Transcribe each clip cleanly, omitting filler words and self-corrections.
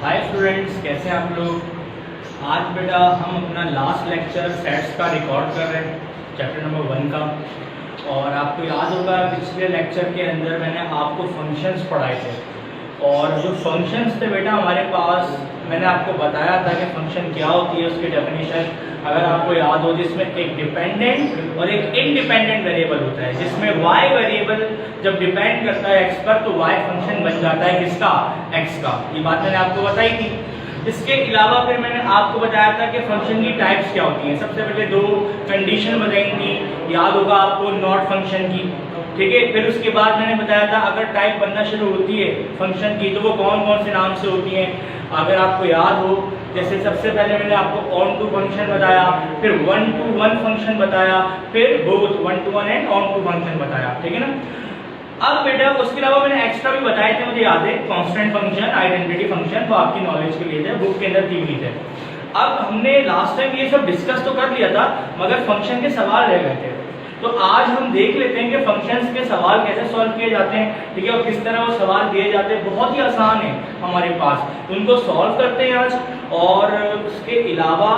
Hi students, कैसे हैं आप लोग। आज बेटा हम अपना लास्ट लेक्चर सेट्स का रिकॉर्ड कर रहे हैं, चैप्टर नंबर 1 का। और आपको याद होगा पिछले लेक्चर के अंदर मैंने आपको फंक्शंस पढ़ाए थे, और जो फंक्शंस थे बेटा हमारे पास, मैंने आपको बताया था कि फंक्शन क्या होती है, उसकी डेफिनेशन अगर आपको याद हो, जिसमें एक डिपेंडेंट और एक इंडिपेंडेंट वेरिएबल होता है, जिसमें y वेरिएबल जब डिपेंड करता है x पर तो y फंक्शन बन जाता है किसका, x का। ये बात मैंने आपको बताई थी। इसके अलावा फिर मैंने आपको बताया था कि फंक्शन की टाइप्स क्या होती हैं। सबसे पहले 2 कंडीशन बताई थी, याद होगा आपको, नॉट फंक्शन की, ठीक है। फिर उसके बाद मैंने बताया था अगर टाइप बनना शुरू होती है फंक्शन की तो वो कौन कौन से नाम से होती हैं, अगर आपको याद हो। जैसे सबसे पहले मैंने आपको ऑन टू फंक्शन बताया, फिर 1 to 1 फंक्शन बताया, फिर both 1 to 1 and onto function बताया, ठीक है ना। अब बेटा उसके अलावा मैंने एक्स्ट्रा भी बताए थे, मुझे याद है, कांस्टेंट फंक्शन, आइडेंटिटी फंक्शन, तो आपकी नॉलेज के लिए थे, बुक के अंदर 3 थे। अब हमने लास्ट टाइम ये सब डिस्कस तो कर लिया था, मगर फंक्शन के सवाल रह गए थे। तो आज हम देख लेते हैं कि फंक्शंस के सवाल कैसे सॉल्व किए जाते हैं, ठीक है, और किस तरह वो सवाल दिए जाते हैं। बहुत ही आसान है हमारे पास, उनको सॉल्व करते हैं आज। और उसके अलावा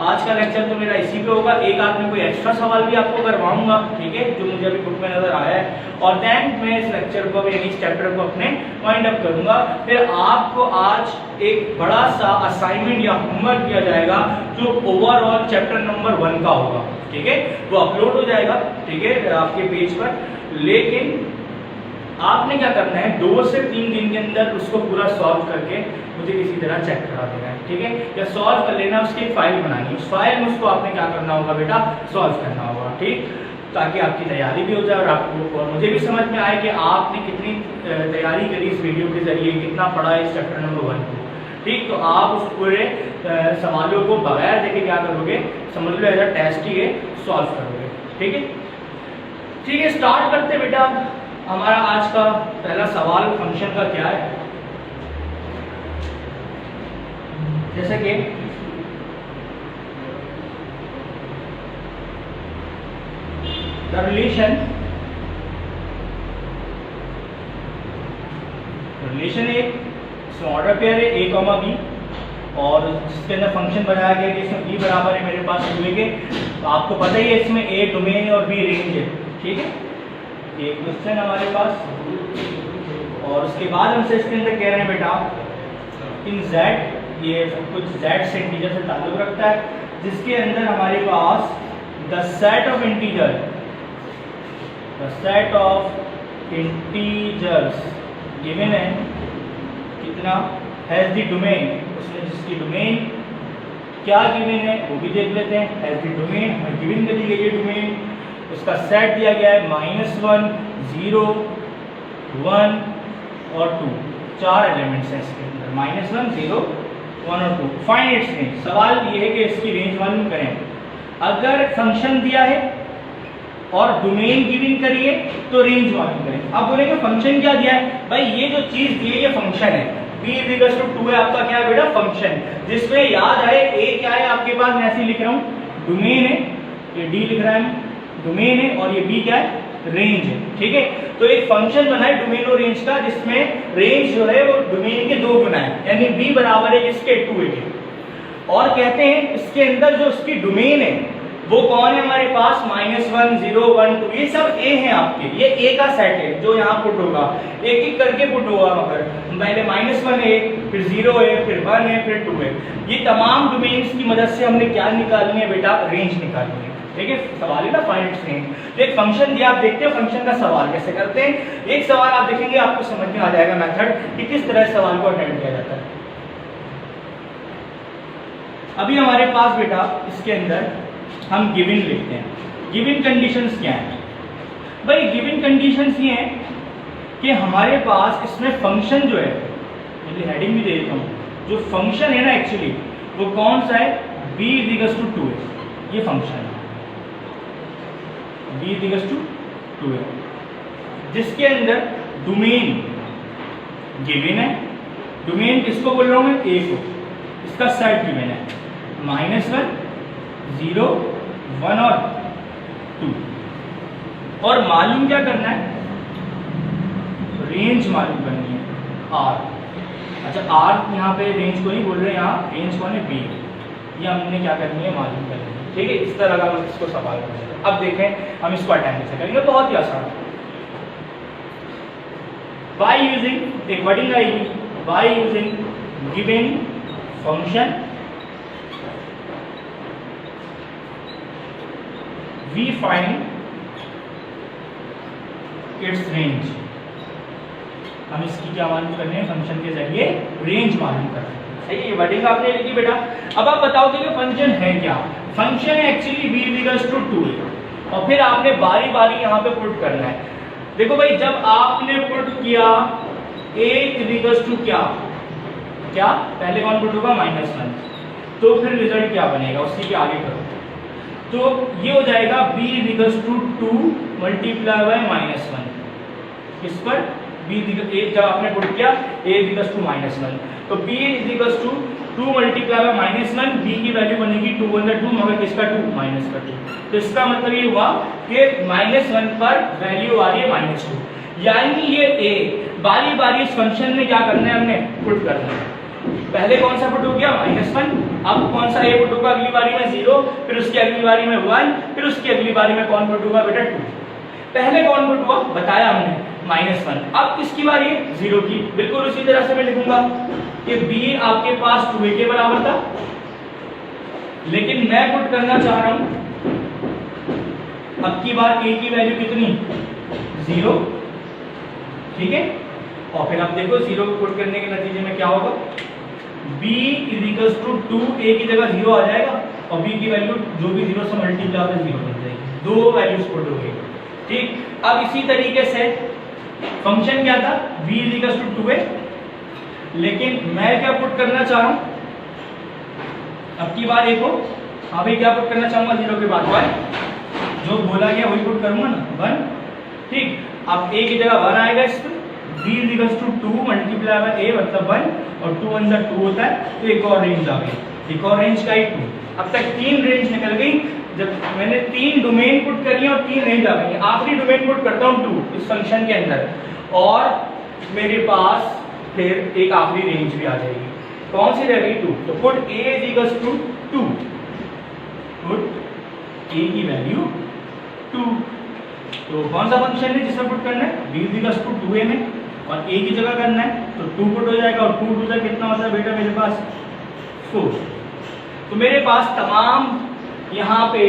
आज का लेक्चर तो मेरा इसी पे होगा। एक आध में कोई एक्स्ट्रा सवाल भी आपको करवाऊंगा, ठीक है, जो मुझे अभी बुक में नजर आया है। और देन मैं इस लेक्चर को, यानी इस चैप्टर को अपने वाइंड अप करूंगा। फिर आपको आज एक बड़ा सा असाइनमेंट या होमवर्क दिया जाएगा जो ओवरऑल चैप्टर नंबर 1 का होगा, ठीक है। वो अपलोड हो जाएगा, ठीक है, आपके पेज पर। लेकिन आपने क्या करना है, 2 से 3 दिन के अंदर उसको पूरा सॉल्व करके मुझे किसी तरह चेक करा देना है, ठीक है, या सॉल्व कर लेना। उसकी एक फाइल बनानी है, उस फाइल में उसको आपने क्या करना होगा बेटा, सॉल्व करना होगा, ठीक, ताकि आपकी तैयारी भी हो जाए और आपको और मुझे भी समझ में आए कि आपने कितनी तैयारी करी इस वीडियो के जरिए, कितना पढ़ा है इस चैप्टर नंबर 1 को, ठीक। तो आप उस पूरे सवालों को बगैर देखे क्या करोगे, समझ लो एज अ टेस्ट ही है, सॉल्व करोगे, ठीक है। ठीक है, स्टार्ट करते बेटा। हमारा आज का पहला सवाल फंक्शन का क्या है, जैसे कि द रिलेशन एक ऑर्डर पेयर है a, b, और जिसके अंदर फंक्शन बनाया गया है जिसमें b बराबर है मेरे पास 2a के। तो आपको पता ही है इसमें a डोमेन है और b रेंज है, ठीक है। एक क्वेश्चन हमारे पास, और उसके बाद हमसे इसके अंदर कह रहे हैं बेटा इन z, ये सब कुछ z से इंटीजर से ताल्लुक रखता है, जिसके अंदर हमारे पास the set of integers given है, कितना, हैज द डोमेन, उसने जिसकी डोमेन क्या गिवन है वो भी देख लेते हैं। हैज द डोमेन, हमें गिवन कर दी गई है डोमेन, उसका सेट दिया गया है -1, 0, 1 और 2, 4 एलिमेंट्स हैं इसके अंदर, -1, 0, 1 और 2। फाइंड इट्स रेंज, सवाल ये है कि इसकी रेंज मालूम करें। अगर फंक्शन दिया है और डोमेन गिवन करिए तो रेंज मालूम करें। अब बोलेंगे फंक्शन क्या दिया है, भाई ये जो चीज दी है ये फंक्शन है, b = 2 है आपका, क्या है बेटा, फंक्शन, जिसमें याद आए a क्या है आपके पास, मैं ऐसे लिख रहा हूँ, डोमेन है, ये d लिख रहा है, डोमेन है, और ये b क्या है, रेंज है, ठीक है। तो एक फंक्शन बना है डोमेन और रेंज का, जिसमें रेंज जो है वो डोमेन के 2 गुना है, यानी b बराबर है इसके 2a के। और कहते हैं इसके अंदर जो इसकी डोमेन है वो कौन है हमारे पास, -1, 0, 1, 2, ये सब a है आपके, ये a का सेट है जो यहाँ पुट होगा, एक एक करके पुट होगा। मगर पहले -1 है, फिर 0 है, फिर 1 है, फिर 2 है। ये तमाम डोमेन्स की मदद से हमने क्या निकालनी है बेटा, रेंज निकालनी है, ठीक है। सवाल है ना, फाइंड इट्स रेंज। तो एक फंक्शन दिया, आप देखते हो फंक्शन का सवाल कैसे करते हैं। एक सवाल आप देखेंगे आपको समझ में आ जाएगा मेथड कि किस तरह सवाल को अटेम्प्ट किया जाता है। अभी हमारे पास बेटा इसके अंदर हम गिवन लिखते हैं। गिवन कंडीशंस क्या हैं भाई, गिवन कंडीशंस ये हैं कि हमारे पास इसमें फंक्शन जो है, मैं हेडिंग भी दे देता हूँ, जो फंक्शन है ना एक्चुअली वो कौन सा है, b = 2 है, ये फंक्शन है, b = 2 है, जिसके अंदर डोमेन गिवन है। डोमेन किसको बोल रहा हूँ मैं, a को, इसका सेट गिवन है, -1, 0, 1 और 2। और मालूम क्या करना है, रेंज मालूम करनी है, r, अच्छा आर यहाँ पे रेंज को नहीं बोल रहे, यहाँ रेंज कौन है, बी। ये हमने क्या करनी है, मालूम करनी है, ठीक है। इस तरह का हम इसको सवाल करेंगे। अब देखें हम इसको अटेम्प्ट से करेंगे, बहुत ही आसान। बाय यूजिंग एक वर्डिंग आएगी, by using given function we find its range. हम इसकी क्या मालूम कर रहे हैं, फंक्शन के जरिए रेंज मालूम कर रहे हैं। सही है, ये वर्डिंग आपने लिखी बेटा। अब आप बताओ कि फंक्शन है क्या। फंक्शन है एक्चुअली b इक्वल्स टू 2 और फिर आपने बारी बारी यहाँ पे पुट करना है। देखो भाई, जब आपने पुट किया a इक्वल्स टू क्या क्या, पहले कौन पुट होगा, -1, तो फिर रिजल्ट क्या बनेगा, उसी के आगे करो। तो ये हो जाएगा b equals to 2 multiply by -1। इस पर b जब आपने पुट किया a इक्वल्स टू -1, तो b equals to 2 multiply by -1, b की वैल्यू बनेगी 2 × 2, मगर किसका 2, माइनस का 2। तो इसका मतलब ये हुआ कि -1 पर वैल्यू आ रही है -2, यानी ये a बारी बारी इस फंक्शन में क्या करना है, हमने पुट करना है। पहले कौन सा पुट हो गया, -1, अब कौन सा a पुट होगा अगली बारी में, 0, फिर उसकी अगली बारी में 1, फिर उसकी अगली बारी में कौन पुट होगा बेटा, 2। पहले कौन पुट हुआ बताया हमने, -1। अब किसकी बारी है, 0 की। बिल्कुल उसी तरह से मैं लिखूंगा कि b आपके पास 2a के बराबर था, लेकिन मैं पुट करना चाह रहा हूं अब की बार a की वैल्यू कितनी, 0, ठीक है। और फिर अब देखो 0 को पुट करने के नतीजे में क्या होगा, b इक्वल्स टू 2, a की जगह 0 आ जाएगा और b की वैल्यू जो भी 0 से मल्टीप्लाई होकर 0 बन जाएगी, दो वैल्यूज पुट हो गई, ठीक। अब इसी तरीके से फंक्शन क्या था, b इक्वल्स टू 2a, लेकिन मैं क्या पुट करना चाह रहा हूं अब की बार a को, हाँ भाई क्या पुट करना चाहूंगा, 0 के बाद 1, जो बोला गया वही पुट करूंगा ना, 1, ठीक। अब a की जगह 1 आएगा, इस पर b equals to 2 multiply by a मतलब 1 और 2 × 2 होता है, तो एक और रेंज आ गई, एक और रेंज का ही 2। अब तक 3 रेंज निकल गई, जब मैंने 3 डोमेन पुट करी और 3 रेंज आ गई। आखिरी डोमेन पुट करता हूँ 2 इस फंक्शन के अंदर, और मेरे पास फिर एक आखिरी रेंज भी आ जाएगी, कौन सी रह गई, 2। तो put a equals to 2, put a की वैल्यू 2। तो कौन सा फंक्शन है जिसमें पुट करना है, b इक्वल्स टू 2a में, और a की जगह करना है तो 2 पुट हो जाएगा, और 2 2 कितना होता है बेटा मेरे पास, 4। तो मेरे पास तमाम यहाँ पे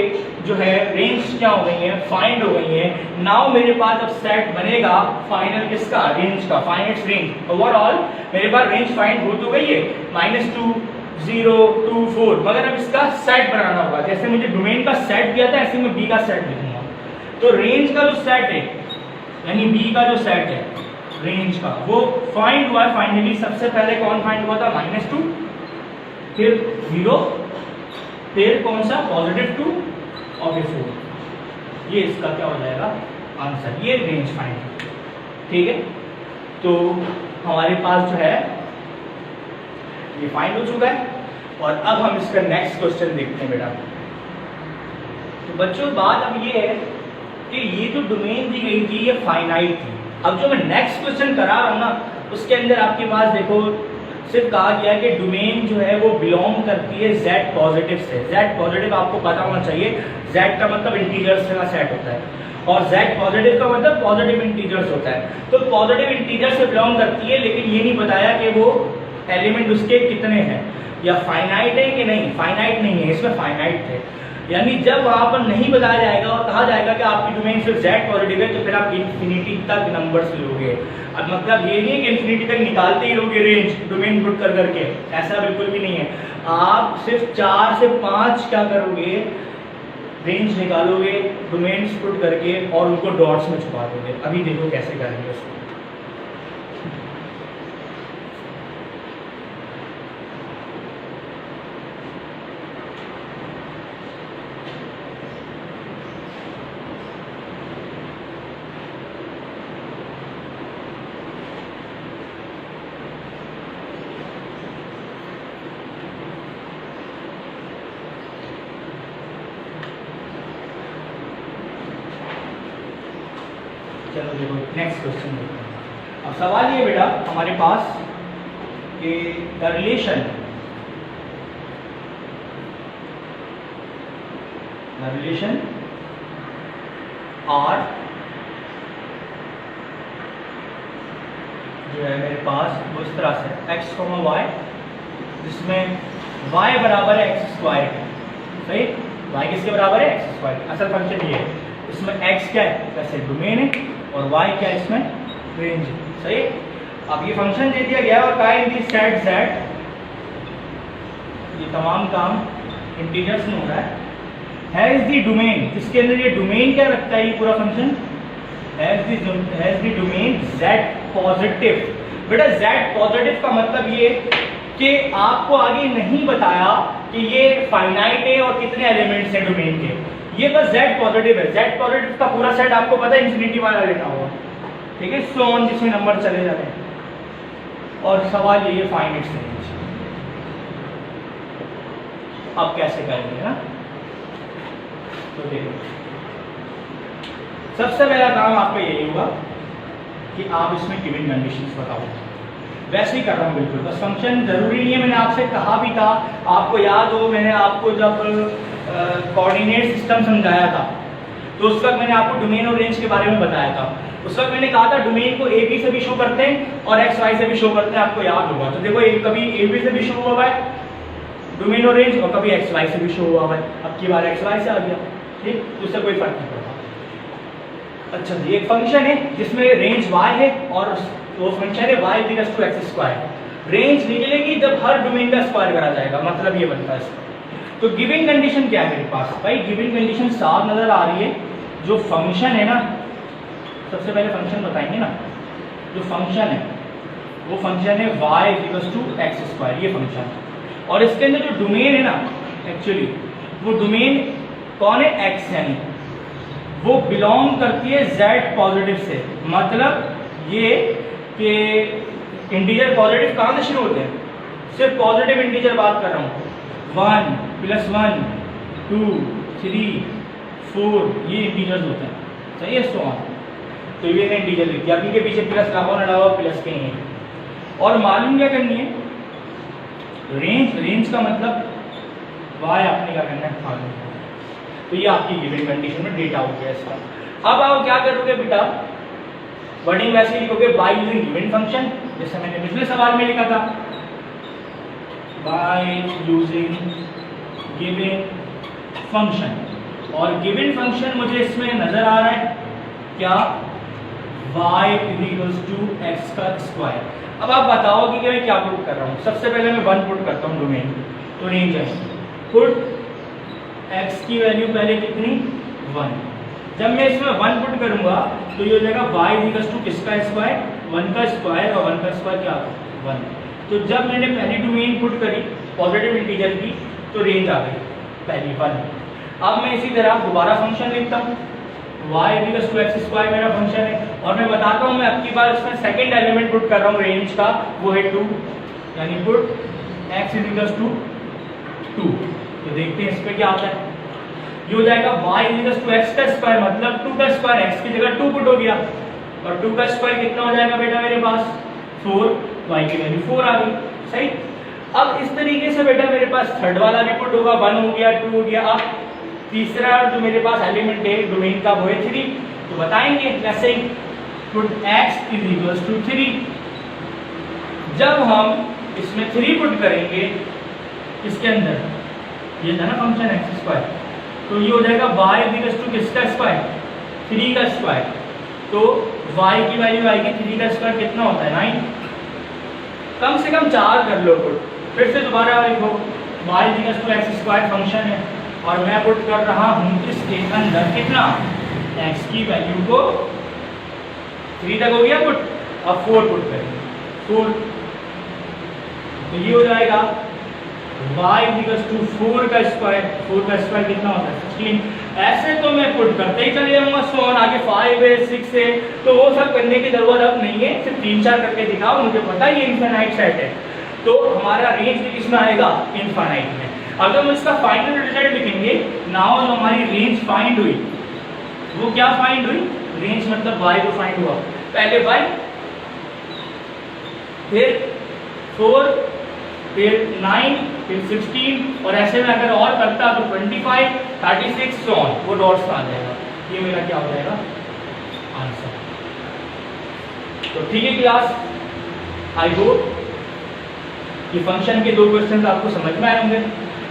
जो है रेंज क्या हो गई है, फाइंड हो गई है। नाउ मेरे पास अब सेट बनेगा फाइनल किसका, रेंज का, फाइंड इट्स रेंज। ओवरऑल मेरे पास रेंज फाइंड हो तो गई है, -2, 0, 2, 4, मगर अब इसका सेट बनाना होगा। जैसे मुझे डोमेन का सेट दिया था, ऐसे मैं b का सेट लिखूंगा। तो रेंज का जो सेट है, यानी b का जो सेट है रेंज का, वो फाइंड हुआ है फाइनली। सबसे पहले कौन फाइंड हुआ था, -2, फिर 0, फिर कौन सा, +2 और फिर 4। ये इसका क्या हो जाएगा आंसर, ये रेंज फाइंड, ठीक है। तो हमारे पास जो है ये फाइंड हो चुका है, और अब हम इसका नेक्स्ट क्वेश्चन देखते हैं बेटा। तो बच्चों बात अब ये है कि ये जो डोमेन दी गई थी ये फाइनाइट थी। अब जो मैं नेक्स्ट क्वेश्चन करा रहा हूँ ना, उसके अंदर आपके पास देखो सिर्फ कहा गया है कि डोमेन जो है वो बिलोंग करती है z पॉजिटिव से। z पॉजिटिव आपको पता होना चाहिए, z का मतलब इंटीजर्स का सेट होता है, और z पॉजिटिव का मतलब पॉजिटिव इंटीजर्स होता है। तो पॉजिटिव इंटीजर से बिलोंग करती है, लेकिन ये नहीं बताया कि वो एलिमेंट उसके कितने हैं, या फाइनाइट है कि नहीं। फाइनाइट नहीं है, इसमें फाइनाइट थे। यानी जब वहां पर नहीं बताया जाएगा और कहा जाएगा कि आपकी डोमेन सिर्फ z पॉजिटिव है, तो फिर आप इन्फिनिटी तक नंबर्स लोगे। अब मतलब ये नहीं है कि इन्फिनिटी तक निकालते ही लोगे रेंज डोमेन पुट कर करके, ऐसा बिल्कुल भी नहीं है। आप सिर्फ 4 से 5 क्या करोगे, रेंज निकालोगे डोमेन्स पुट करके और उनको डॉट्स में छुपा दोगे। अभी देखो कैसे करेंगे उसको। चलो देखो नेक्स्ट क्वेश्चन देखते हैं। अब सवाल ये बेटा हमारे पास कि द रिलेशन आर जो है मेरे पास वो इस तरह से x, y, जिसमें y बराबर है एक्स स्क्वायर के, सही। y किसके बराबर है? X square. असल फंक्शन ये है, इसमें x क्या है? वैसे डोमेन है, और y क्या है? इसमें रेंज है, सही। अब ये फंक्शन दे दिया गया और कहा इन दी सेट z, ये तमाम काम इंटीजर्स में हो रहा है। हैज दी डोमेन, इसके अंदर ये डोमेन क्या रखता है ये पूरा function? Has the domain z positive. बेटा z पॉजिटिव का मतलब ये कि आपको आगे नहीं बताया कि ये फाइनाइट है और कितने एलिमेंट्स हैं डोमेन के, ये बस z पॉजिटिव है। z पॉजिटिव का पूरा सेट आपको पता है, इंफिनिटी वाला लिखा हुआ, ठीक है, सो ऑन, जिसमें नंबर चले जा रहे हैं। और सवाल ये फाइनाइट रेंज, अब कैसे करेंगे ना? तो देखो, सबसे पहला काम आपका यही होगा कि आप इसमें गिवन कंडीशंस बताओ। वैसे ही कर रहा हूँ बिल्कुल, बस फंक्शन जरूरी नहीं है। मैंने आपसे कहा भी था, आपको याद हो, मैंने आपको जब कोऑर्डिनेट सिस्टम समझाया था तो उस वक्त मैंने आपको डोमेन और रेंज के बारे में बताया था। उस वक्त मैंने कहा था डोमेन को ए बी से भी शो करते हैं और एक्स वाई से भी शो करते हैं, आपको याद होगा। तो देखो, कभी ए बी से भी शो हुआ है डोमेन और रेंज, और कभी एक्स वाई से भी शो हुआ है। अब की बार एक्स वाई से आ गया, ठीक, तो उससे कोई फर्क नहीं पड़ता। अच्छा जी, एक फंक्शन है जिसमें रेंज y है और वो फंक्शन है y equals to x square. Range निकलेगी जब हर डोमेन का स्क्वायर करा जाएगा, मतलब ये बनता है इसका। तो गिवन कंडीशन क्या है मेरे पास? भाई गिवन कंडीशन साफ नजर आ रही है। जो फंक्शन है ना, सबसे पहले फंक्शन बताएंगे ना। जो फंक्शन है वो फंक्शन है y equals to x square, ये फंक्शन। और इसके अंदर जो डोमेन है ना, एक्चुअली वो डोमेन कौन है? x, यानी वो बिलोंग करती है z पॉजिटिव से। मतलब ये कि इंटीजर पॉजिटिव कहाँ से शुरू होते हैं? सिर्फ पॉजिटिव इंटीजर बात कर रहा हूँ। 1 + 1 2 3 4 ये इंटीजर्स होते हैं, सही है, सो ऑन। तो ये ने इंटीजर लिख दिया, इनके पीछे प्लस लगाओ ना लगाओ, प्लस के ही है। और मालूम क्या करनी है? रेंज, रेंज का मतलब y आपने क्या करना है? मालूम। तो ये आपकी गिवन कंडीशन में डेटा हो गया इसका। अब आप क्या करोगे बेटा? वर्डिंग वैसे लिखोगे बाय यूजिंग गिवन फंक्शन, जैसे मैंने पिछले सवाल में लिखा था, बाय यूजिंग गिवन फंक्शन। और गिवन फंक्शन मुझे इसमें नजर आ रहा है क्या? y इक्वल्स टू एक्स का स्क्वायर। अब आप बताओ कि मैं क्या पुट कर रहा हूँ। सबसे पहले मैं 1 पुट करता हूँ डोमेन, तो रेंज है पुट x की वैल्यू पहले कितनी? 1। जब मैं इसमें 1 पुट करूंगा तो ये हो जाएगा y इक्वल्स टू किसका स्क्वायर? 1 का स्क्वायर, और 1 का स्क्वायर क्या? 1। तो जब मैंने पहली डोमेन पुट करी पॉजिटिव इंटीजर की, तो रेंज आ गई पहली 1। अब मैं इसी तरह दोबारा फंक्शन लिखता हूँ, y equals to x square मेरा फंक्शन है। और मैं बताता हूँ मैं अब की बार इसमें सेकंड एलिमेंट पुट कर रहा हूँ रेंज का, वो है 2, यानी पुट x इक्वल्स टू 2। तो देखते हैं इस पे क्या आता है। ये हो जाएगा y इक्वल्स टू एक्स का स्क्वायर, मतलब 2 का स्क्वायर, x की जगह 2 पुट हो गया, और 2 का स्क्वायर कितना हो जाएगा बेटा मेरे पास? 4, y की वैल्यू 4 आ गई, सही। अब इस तरीके से बेटा मेरे पास थर्ड वाला भी पुट होगा, 1 हो गया, 2 हो गया। अब तीसरा जो मेरे पास एलिमेंट है डोमेन का वो है 3, तो बताएंगे वैसे ही पुट x इक्वल्स टू 3। जब हम इसमें 3 पुट करेंगे इसके अंदर, ये था ना फंक्शन एक्स स्क्वायर, तो ये हो जाएगा y इक्वल्स टू किसका स्क्वायर? 3 का स्क्वायर। तो y की वैल्यू आएगी 3 का स्क्वायर कितना होता है? 9। कम से कम 4 कर लो पुट। फिर से दोबारा लिखो, y equals to x square function है और मैं पुट कर रहा हूँ इसके अंदर कितना? x की वैल्यू को 3 तक हो गया पुट, अब 4 पुट करेंगे, 4। तो ये हो जाएगा y इक्वल्स टू 4 का स्क्वायर। 4 का स्क्वायर कितना होता है? 16। ऐसे तो मैं पुट करते ही चले जाऊंगा, सो ऑन। आगे 5 है, 6 है, तो वो सब करने की जरूरत अब नहीं है, सिर्फ 3-4 करके दिखाओ। मुझे पता है ये इनफाइनाइट सेट है, तो हमारा रेंज भी किसमें आएगा? इनफाइनाइट में। अगर हम इसका फाइनल रिजल्ट लिखेंगे, नाउ जो हमारी रेंज फाइंड हुई, वो क्या फाइंड हुई? रेंज मतलब y को फाइंड हुआ। पहले y, फिर 4, फिर 9, फिर 16 और ऐसे में अगर और करता तो 25, 36 सो ऑन, वो डॉट्स आ जाएगा। ये मेरा क्या हो जाएगा आंसर। तो ठीक है क्लास, आई होप ये फंक्शन के 2 क्वेश्चन आपको समझ में आए होंगे।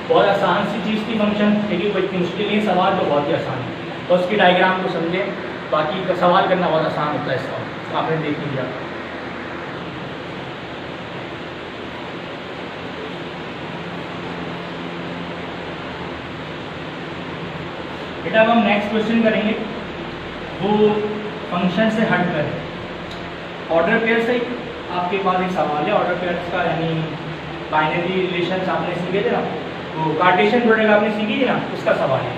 बहुत आसान सी चीज़ थी फंक्शन, लेकिन कोई मुश्किल नहीं, सवाल तो बहुत ही आसान है। तो उसकी डायग्राम को समझें, बाकी का सवाल करना बहुत आसान होता है इसका, तो आपने देख लिया। बेटा अब हम नेक्स्ट क्वेश्चन करेंगे, वो फंक्शन से हट कर ऑर्डर पेयर से आपके पास एक सवाल है। ऑर्डर पेयर्स का यानी बाइनरी रिलेशंस आपने सीखे थे ना, तो कार्टेशियन प्रोडक्ट आपने सीखी थी ना, उसका सवाल है।